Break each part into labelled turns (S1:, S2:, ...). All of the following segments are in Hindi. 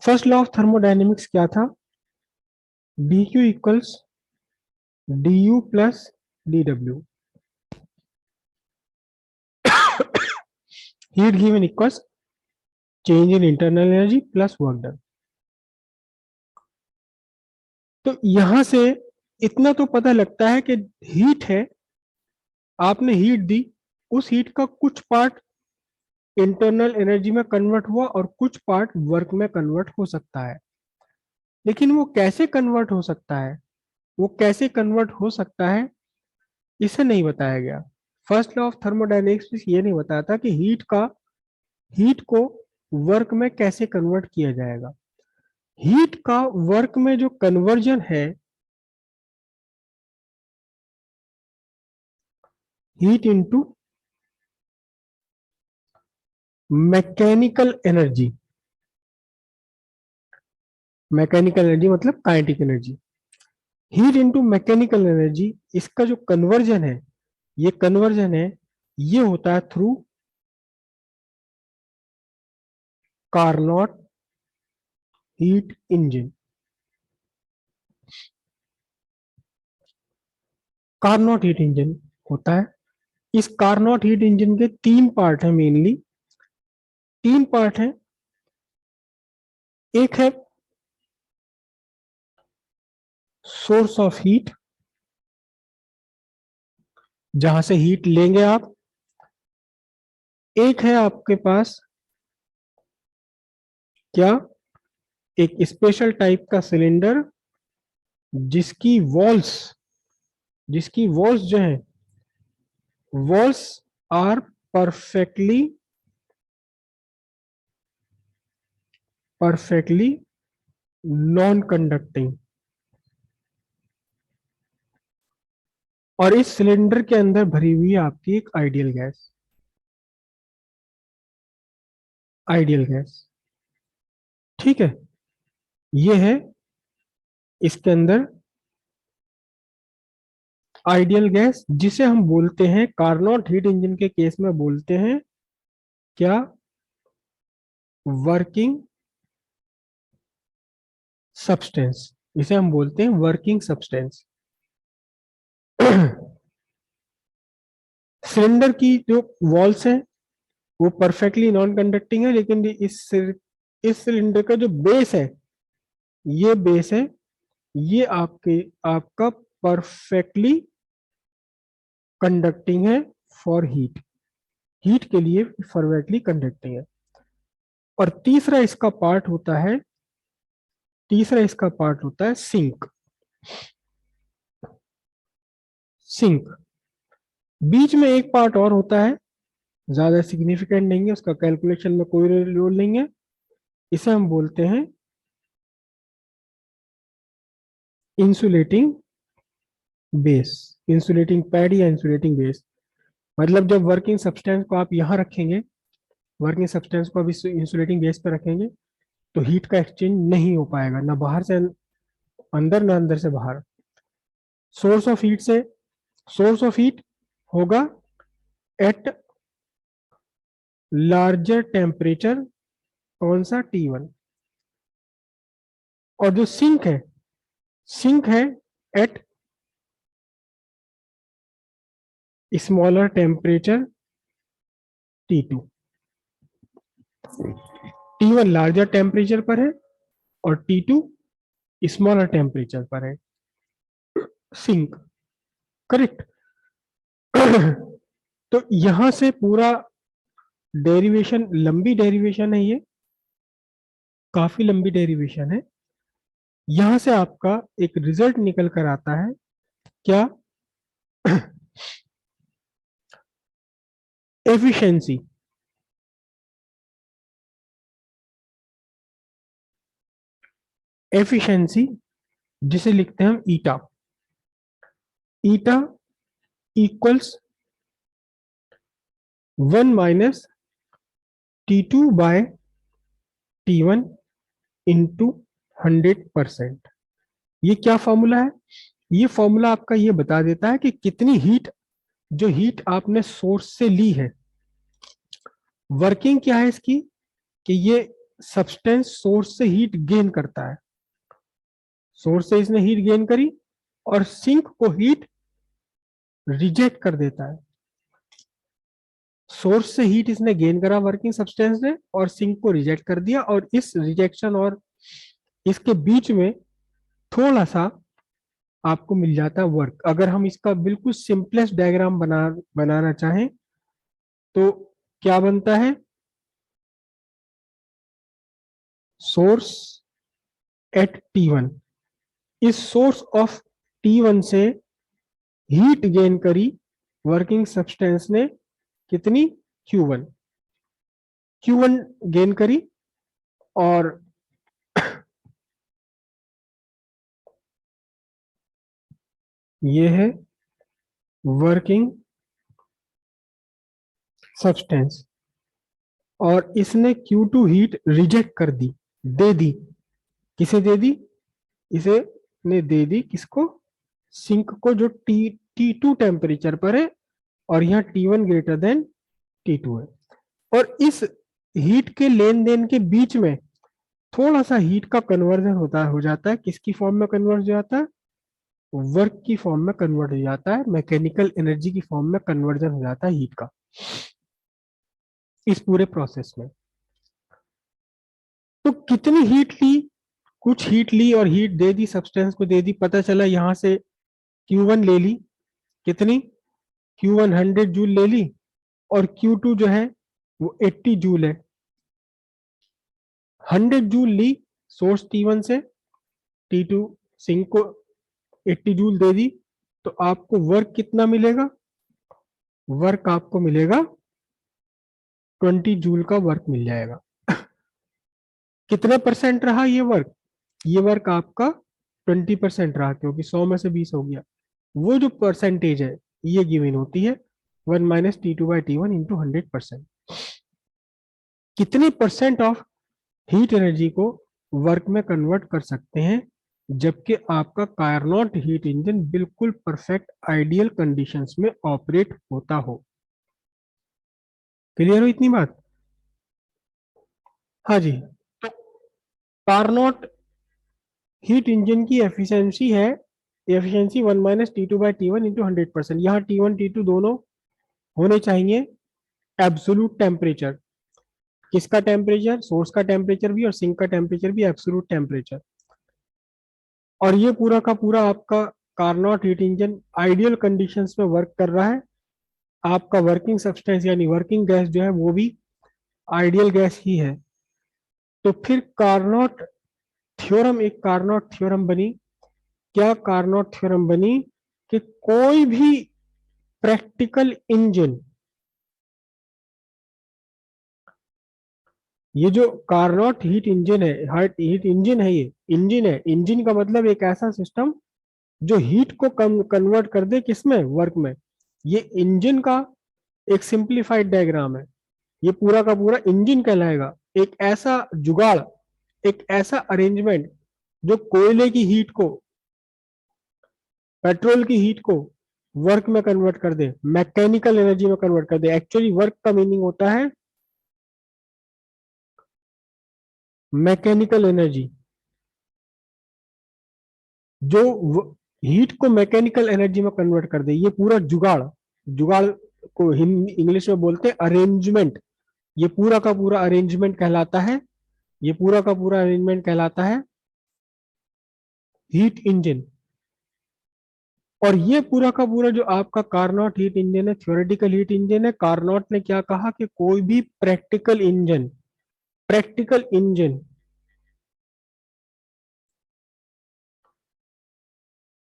S1: फर्स्ट लॉ ऑफ थर्मोडायनेमिक्स क्या था? D Q equals D you plus D W, heat given equals change in internal energy plus work done. तो यहां से इतना तो पता लगता है कि हीट है, आपने हीट दी, उस हीट का कुछ पार्ट इंटरनल एनर्जी में कन्वर्ट हुआ और कुछ पार्ट वर्क में कन्वर्ट हो सकता है। लेकिन वो कैसे कन्वर्ट हो सकता है, वो कैसे कन्वर्ट हो सकता है, इसे नहीं बताया गया। फर्स्ट लॉ ऑफ थर्मोडायनेमिक्स में ये नहीं बताया था कि हीट को वर्क में कैसे कन्वर्ट किया जाएगा। हीट का वर्क में जो कन्वर्जन है, heat into mechanical energy, mechanical energy मतलब kinetic energy, heat into mechanical energy, इसका जो कन्वर्जन है, ये कन्वर्जन है, ये होता है through Carnot heat engine. Carnot heat engine होता है। इस कार्नोट हीट इंजन के तीन पार्ट हैं, मेनली तीन पार्ट हैं। एक है सोर्स ऑफ हीट, जहां से हीट लेंगे आप। एक है आपके पास क्या, एक स्पेशल टाइप का सिलेंडर, जिसकी वॉल्स जिसकी वॉल्स जो है, walls are perfectly perfectly non conducting. और इस सिलेंडर के अंदर भरी हुई है आपकी एक आइडियल गैस, आइडियल गैस, ठीक है। ये है इसके अंदर आइडियल गैस, जिसे हम बोलते हैं कार्नोट हीट इंजन के केस में बोलते हैं क्या, वर्किंग सब्सटेंस। इसे हम बोलते हैं वर्किंग सब्सटेंस। सिलेंडर की जो वॉल्स है वो परफेक्टली नॉन कंडक्टिंग है, लेकिन इस सिलेंडर का जो बेस है, ये बेस है, ये आपका परफेक्टली कंडक्टिंग है फॉर हीट, हीट के लिए परफेक्टली कंडक्टिंग है। और तीसरा इसका पार्ट होता है सिंक। सिंक बीच में एक पार्ट और होता है, ज्यादा सिग्निफिकेंट नहीं है, उसका कैलकुलेशन में कोई रोल नहीं है। इसे हम बोलते हैं इंसुलेटिंग बेस, इंसुलेटिंग पैड या इंसुलेटिंग बेस। मतलब जब वर्किंग सब्सटेंस को आप यहाँ रखेंगे, वर्किंग सब्सटेंस को अब इस इंसुलेटिंग बेस पर रखेंगे, तो हीट का एक्सचेंज नहीं हो पाएगा, ना बाहर से अंदर ना अंदर से बाहर। सोर्स ऑफ हीट से सोर्स ऑफ हीट होगा एट लार्जर टेम्परेचर, कौन सा, T1। और जो सिंक है at smaller temperature T2। T1 larger temperature पर है और T2 स्मॉलर टेम्परेचर पर है, सिंक, करेक्ट। तो यहां से पूरा डेरिवेशन, लंबी डेरिवेशन है ये, काफी लंबी डेरिवेशन है। यहां से आपका एक रिजल्ट निकल कर आता है क्या, एफिशिएंसी। एफिशिएंसी जिसे लिखते हैं हम ईटा, ईटा इक्वल्स 1 - T2/T1 इंटू 100%। ये क्या फॉर्मूला है? ये फॉर्मूला आपका ये बता देता है कि कितनी हीट जो हीट आपने सोर्स से ली है, वर्किंग क्या है इसकी, कि ये सब्सटेंस सोर्स से हीट गेन करता है, सोर्स से इसने हीट गेन करी और सिंक को हीट रिजेक्ट कर देता है। सोर्स से हीट इसने गेन करा वर्किंग सब्सटेंस ने, और सिंक को रिजेक्ट कर दिया, और इस रिजेक्शन और इसके बीच में थोड़ा सा आपको मिल जाता है वर्क। अगर हम इसका बिल्कुल सिंपलेस्ट डायग्राम बनाना चाहें तो क्या बनता है, सोर्स एट T1, इस सोर्स ऑफ T1 से हीट गेन करी वर्किंग सब्सटेंस ने, कितनी, Q1, Q1 गेन करी, और ये है वर्किंग सब्सटेंस, और इसने Q2 हीट रिजेक्ट कर दी, दे दी, किसे दे दी, इसे ने दे दी किसको, सिंक को, जो T2 टेम्परेचर पर है, और यहाँ T1 ग्रेटर देन T2 है। और इस हीट के लेन देन के बीच में थोड़ा सा हीट का कन्वर्जन हो जाता है, किसकी फॉर्म में कन्वर्ट हो जाता है, वर्क की फॉर्म में कन्वर्ट हो जाता है, मैकेनिकल एनर्जी की फॉर्म में कन्वर्जन हो जाता है हीट का, इस पूरे प्रोसेस में। तो कितनी हीट ली, कुछ हीट ली और हीट दे दी, सब्सटेंस को दे दी, पता चला यहां से Q1 ले ली, कितनी, Q1 100 जूल ले ली, और Q2 जो है वो 80 जूल है। 100 जूल ली सोर्स T1 से, T2 सिंक को 80 जूल दे दी, तो आपको वर्क कितना मिलेगा, वर्क आपको मिलेगा 20 जूल का वर्क मिल जाएगा। कितने परसेंट रहा ये वर्क, ये वर्क आपका 20% रहा, क्योंकि 100 में से 20 हो गया। वो जो परसेंटेज है ये गिवन होती है 1 - T2/T1 × 100%। कितने परसेंट ऑफ हीट एनर्जी को वर्क में कन्वर्ट कर सकते हैं, जबकि आपका कार्नोट हीट इंजन बिल्कुल परफेक्ट आइडियल कंडीशंस में ऑपरेट होता हो। क्लियर हो इतनी बात? हाँ जी। तो कार्नोट हीट इंजन की एफिशिएंसी है, एफिशिएंसी 1 - T2/T1 × 100%। यहाँ T1 T2 दोनों होने चाहिए एब्सोल्यूट टेम्परेचर, किसका टेम्परेचर, सोर्स का टेम्परेचर भी और सिंक का टेम्परेचर भी एब्सोल्यूट टेम्परेचर। और ये पूरा का पूरा आपका Carnot heat engine ideal conditions में वर्क कर रहा है। आपका वर्किंग सब्सटेंस यानी वर्किंग गैस जो है वो भी आइडियल गैस ही है। तो फिर कार्नोट थ्योरम, एक कार्नोट थ्योरम बनी। क्या कार्नोट थ्योरम बनी, कि कोई भी प्रैक्टिकल इंजन, ये जो कार्नोट हीट इंजन है, हीट इंजन है, ये इंजन है, इंजन का मतलब एक ऐसा सिस्टम जो हीट को कम कन्वर्ट कर दे, किसमें, वर्क में। ये इंजन का एक सिंप्लीफाइड डायग्राम है, ये पूरा का पूरा इंजन कहलाएगा। एक ऐसा जुगाड़, एक ऐसा अरेंजमेंट जो कोयले की हीट को, पेट्रोल की हीट को वर्क में कन्वर्ट कर दे, मैकेनिकल एनर्जी में कन्वर्ट कर दे। एक्चुअली वर्क का मीनिंग होता है मैकेनिकल एनर्जी, जो हीट को मैकेनिकल एनर्जी में कन्वर्ट कर दे। ये पूरा जुगाड़, जुगाड़ को इंग्लिश में बोलते हैं अरेंजमेंट। ये पूरा का पूरा अरेंजमेंट कहलाता है, ये पूरा का पूरा अरेंजमेंट कहलाता है हीट इंजन। और ये पूरा का पूरा जो आपका कार्नोट हीट इंजन है, थ्योरेटिकल हीट इंजन है। कार्नोट ने क्या कहा, कि कोई भी practical engine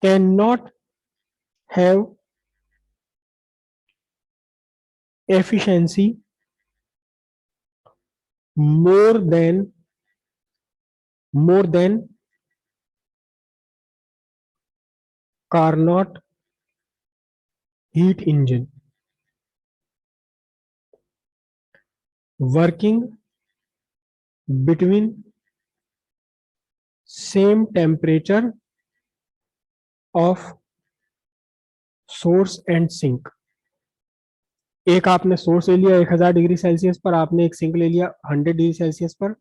S1: can not have efficiency more than Carnot heat engine working between same temperature of source and sink। एक आपने सोर्स ले लिया 1000 डिग्री सेल्सियस पर, आपने एक सिंक ले लिया 100 डिग्री सेल्सियस पर,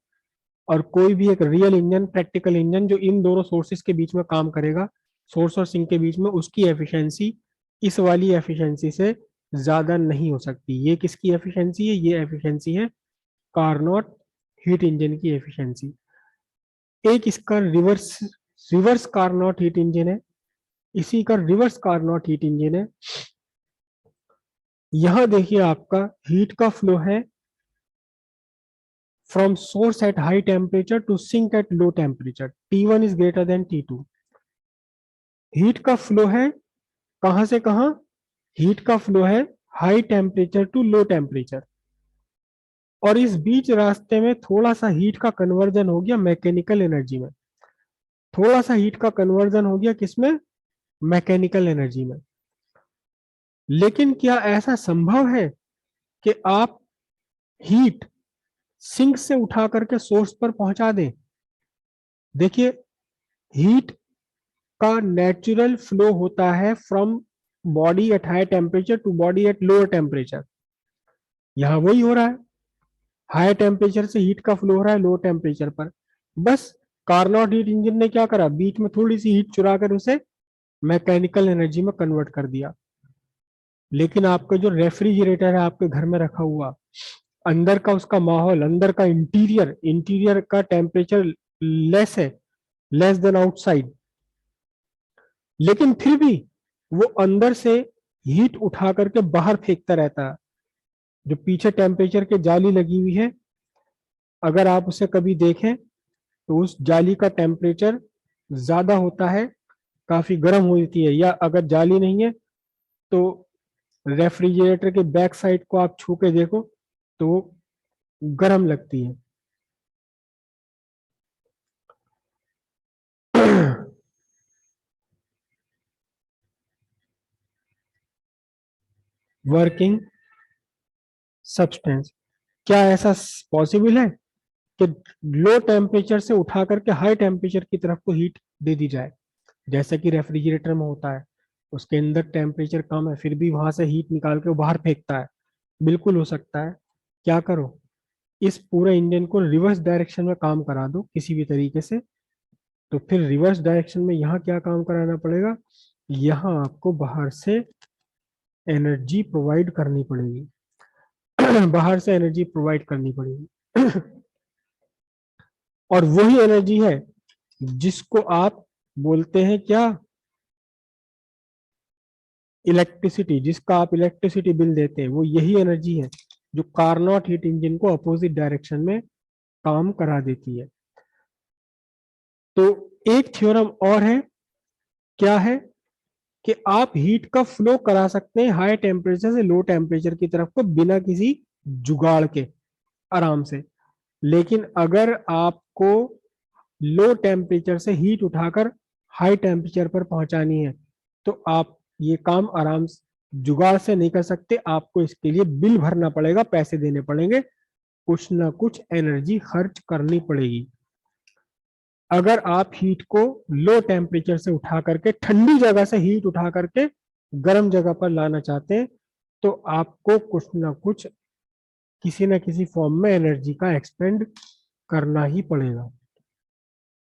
S1: और कोई भी एक रियल इंजन, प्रैक्टिकल इंजन जो इन दोनों सोर्सेस के बीच में काम करेगा, सोर्स और सिंक के बीच में, उसकी एफिशिएंसी इस वाली एफिशिएंसी से ज्यादा नहीं हो सकती। ये किसकी एफिशिएंसी है? ये एफिशिएंसी है कार्नोट हीट इंजन की एफिशिएंसी। एक इसका reverse reverse Carnot heat engine है, इसी का रिवर्स कार्नोट हीट इंजन है। यहां देखिए आपका हीट का फ्लो है from source at high temperature to sink at low temperature. T1 is greater than T2. Heat का फ्लो है कहां से कहां? हीट का फ्लो है high temperature to low temperature, और इस बीच रास्ते में थोड़ा सा हीट का कन्वर्जन हो गया मैकेनिकल एनर्जी में। थोड़ा सा हीट का कन्वर्जन हो गया किसमें? मैकेनिकल एनर्जी में। लेकिन क्या ऐसा संभव है कि आप हीट सिंक से उठा करके सोर्स पर पहुंचा दें? देखिए, हीट का नेचुरल फ्लो होता है from body at high temperature to body at lower temperature. यहां वही हो रहा है, हाई टेम्परेचर से हीट का फ्लो हो रहा है लो टेम्परेचर पर। बस कार्नोट हीट इंजन ने क्या करा? बीच में थोड़ी सी हीट चुरा कर उसे मैकेनिकल एनर्जी में कन्वर्ट कर दिया। लेकिन आपका जो रेफ्रिजरेटर है आपके घर में रखा हुआ, अंदर का उसका माहौल, अंदर का इंटीरियर इंटीरियर का टेम्परेचर लेस है, लेस देन आउटसाइड, लेकिन फिर भी वो अंदर से हीट उठा करके बाहर फेंकता रहता है। जो पीछे टेम्परेचर के जाली लगी हुई है, अगर आप उसे कभी देखें तो उस जाली का टेम्परेचर ज्यादा होता है, काफी गर्म होती है। या अगर जाली नहीं है तो रेफ्रिजरेटर के बैक साइड को आप छू के देखो तो वो गर्म लगती है। वर्किंग सब्सटेंस, क्या ऐसा पॉसिबल है कि लो टेम्परेचर से उठा करके हाई टेम्परेचर की तरफ को हीट दे दी जाए, जैसे कि रेफ्रिजरेटर में होता है? उसके अंदर टेम्परेचर कम है फिर भी वहां से हीट निकाल के वो बाहर फेंकता है। बिल्कुल हो सकता है। क्या करो, इस पूरे इंजन को रिवर्स डायरेक्शन में काम करा दो किसी भी तरीके से। तो फिर रिवर्स डायरेक्शन में यहाँ क्या काम कराना पड़ेगा? यहाँ आपको बाहर से एनर्जी प्रोवाइड करनी पड़ेगी। बाहर से एनर्जी प्रोवाइड करनी पड़ेगी। और वही एनर्जी है जिसको आप बोलते हैं क्या? इलेक्ट्रिसिटी। जिसका आप इलेक्ट्रिसिटी बिल देते हैं वो यही एनर्जी है जो कार्नोट हीट इंजन को अपोजिट डायरेक्शन में काम करा देती है। तो एक थ्योरम और है, क्या है? कि आप हीट का फ्लो करा सकते हैं हाई टेम्परेचर से लो टेम्परेचर की तरफ को बिना किसी जुगाड़ के, आराम से। लेकिन अगर आपको लो टेम्परेचर से हीट उठाकर हाई टेम्परेचर पर पहुंचानी है तो आप ये काम आराम से जुगाड़ से नहीं कर सकते। आपको इसके लिए बिल भरना पड़ेगा, पैसे देने पड़ेंगे, कुछ ना कुछ एनर्जी खर्च करनी पड़ेगी। अगर आप हीट को लो टेम्परेचर से उठा करके ठंडी जगह से हीट उठा करके गर्म जगह पर लाना चाहते हैं तो आपको कुछ ना कुछ किसी न किसी फॉर्म में एनर्जी का एक्सपेंड करना ही पड़ेगा।